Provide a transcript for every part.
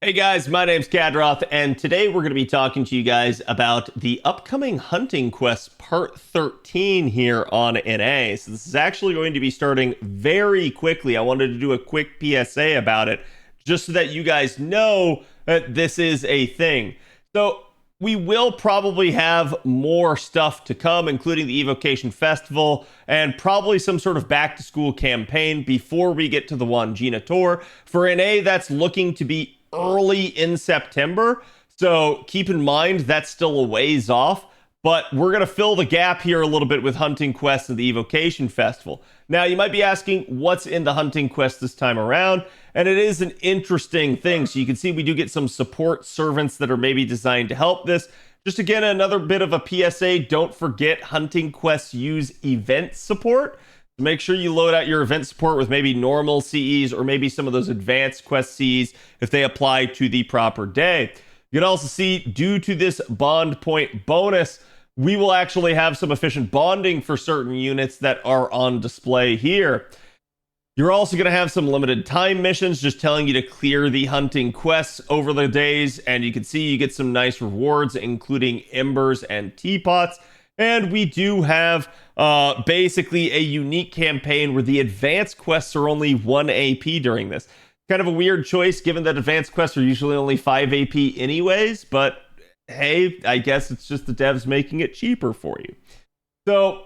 Hey guys, my name's Khadroth, and today we're going to be talking to you guys about the upcoming Hunting Quest Part 13 here on NA. So this is actually going to be starting very quickly. I wanted to do a quick PSA about it, just so that you guys know that this is a thing. So we will probably have more stuff to come, including the Evocation Festival and probably some sort of back-to-school campaign before we get to the Wangina Tour. For NA, that's looking to be early in September, so keep in mind that's still a ways off, but we're going to fill the gap here a little bit with Hunting Quest and the Evocation Festival. Now, you might be asking, what's in the Hunting Quest this time around? And it is an interesting thing. So you can see we do get some support servants that are maybe designed to help this. Just again, another bit of a PSA, don't forget Hunting Quests use event support. Make sure you load out your event support with maybe normal CEs or maybe some of those advanced quest CEs if they apply to the proper day. You can also see, due to this bond point bonus, we will actually have some efficient bonding for certain units that are on display here. You're also going to have some limited time missions just telling you to clear the hunting quests over the days, and you can see you get some nice rewards, including embers and teapots. And we do have basically a unique campaign where the advanced quests are only 1 AP during this. Kind of a weird choice given that advanced quests are usually only 5 AP anyways, but hey, I guess it's just the devs making it cheaper for you. So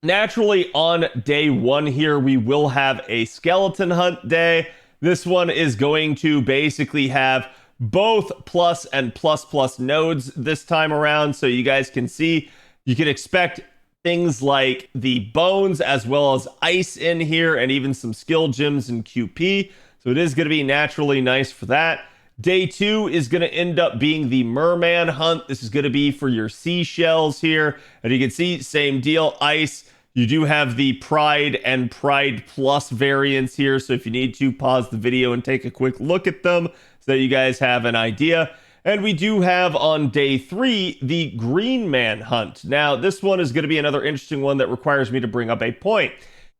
naturally on day 1 here, we will have a skeleton hunt day. This one is going to basically have both plus and plus plus nodes this time around, so you guys can see. You can expect things like the bones as well as ice in here and even some skill gems and QP. So it is going to be naturally nice for that. Day 2 is going to end up being the merman hunt. This is going to be for your seashells here. And you can see, same deal, ice. You do have the Pride and Pride Plus variants here. So if you need to, pause the video and take a quick look at them so that you guys have an idea. And we do have on day 3 the Green Man Hunt. Now, this one is going to be another interesting one that requires me to bring up a point.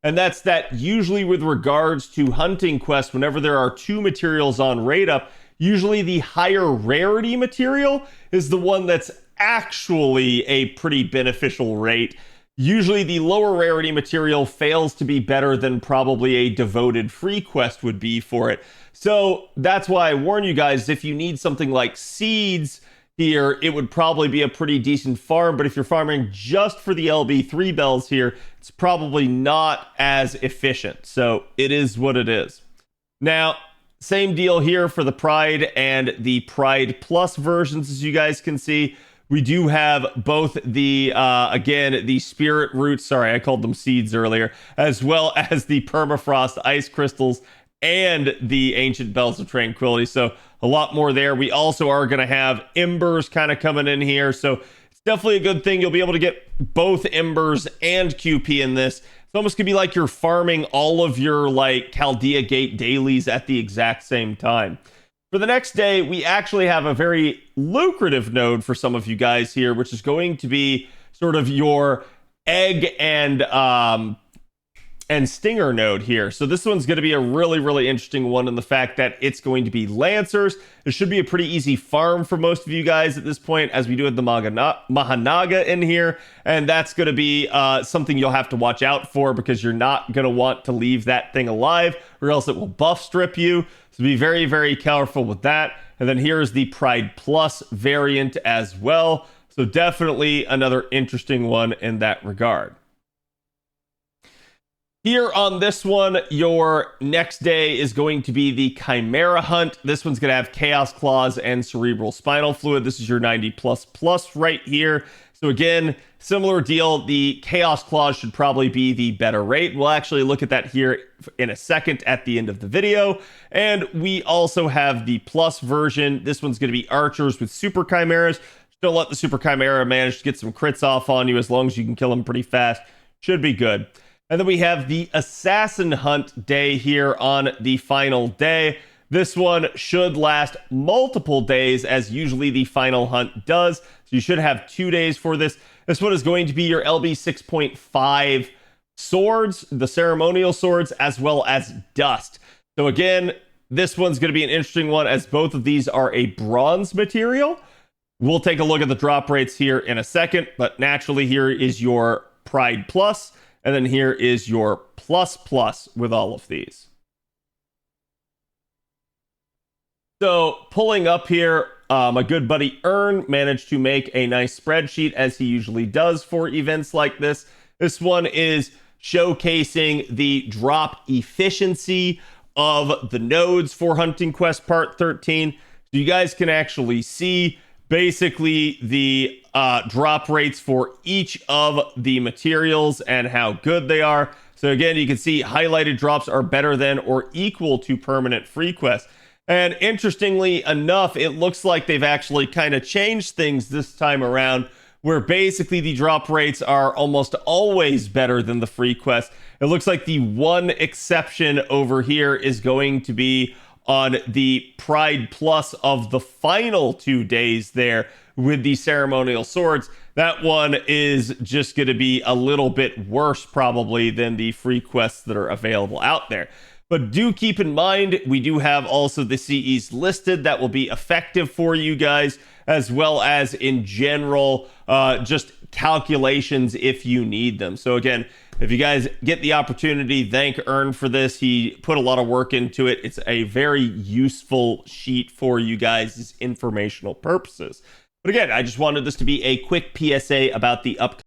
And that's that usually with regards to hunting quests, whenever there are 2 materials on rate up, usually the higher rarity material is the one that's actually a pretty beneficial rate. Usually the lower rarity material fails to be better than probably a devoted free quest would be for it. So that's why I warn you guys, if you need something like seeds here, it would probably be a pretty decent farm. But if you're farming just for the LB3 bells here, it's probably not as efficient. So it is what it is. Now, same deal here for the Pride and the Pride Plus versions, as you guys can see. We do have both the, again, the spirit roots, sorry, I called them seeds earlier, as well as the permafrost ice crystals and the ancient bells of tranquility. So a lot more there. We also are going to have embers kind of coming in here. So it's definitely a good thing. You'll be able to get both embers and QP in this. It's almost going to be like you're farming all of your like Chaldea Gate dailies at the exact same time. For the next day, we actually have a very lucrative node for some of you guys here, which is going to be sort of your egg and stinger node here. So this one's going to be a really, really interesting one in the fact that it's going to be Lancers. It should be a pretty easy farm for most of you guys at this point, as we do have the Mahanaga in here. And that's going to be something you'll have to watch out for, because you're not going to want to leave that thing alive or else it will buff strip you. So be very, very careful with that. And then here's the Pride Plus variant as well. So definitely another interesting one in that regard. Here on this one, your next day is going to be the Chimera Hunt. This one's going to have Chaos Claws and Cerebral Spinal Fluid. This is your 90++ right here. So again, similar deal. The Chaos Claws should probably be the better rate. We'll actually look at that here in a second at the end of the video. And we also have the Plus version. This one's going to be Archers with Super Chimeras. Don't let the Super Chimera manage to get some crits off on you. As long as you can kill them pretty fast, should be good. And then we have the Assassin Hunt day here on the final day. This one should last multiple days, as usually the final hunt does. So you should have 2 days for this. This one is going to be your LB 6.5 swords, the ceremonial swords, as well as dust. So again, This one's going to be an interesting one as both of these are a bronze material. We'll take a look at the drop rates here in a second, but naturally here is your Pride Plus, and then here is your Plus Plus with all of these. So pulling up here, my good buddy Ern managed to make a nice spreadsheet as he usually does for events like this. This one is showcasing the drop efficiency of the nodes for Hunting Quest Part 13. So you guys can actually see basically the drop rates for each of the materials and how good they are. So again, you can see highlighted drops are better than or equal to permanent free quests. And interestingly enough, it looks like they've actually kind of changed things this time around, where basically the drop rates are almost always better than the free quest. It looks like the one exception over here is going to be on the Pride Plus of the final 2 days there with the ceremonial swords. That one is just going to be a little bit worse probably than the free quests that are available out there. But do keep in mind, we do have also the CEs listed that will be effective for you guys, as well as in general, just calculations if you need them. So again, if you guys get the opportunity, thank Ern for this. He put a lot of work into it. It's a very useful sheet for you guys' informational purposes. But again, I just wanted this to be a quick PSA about the upcoming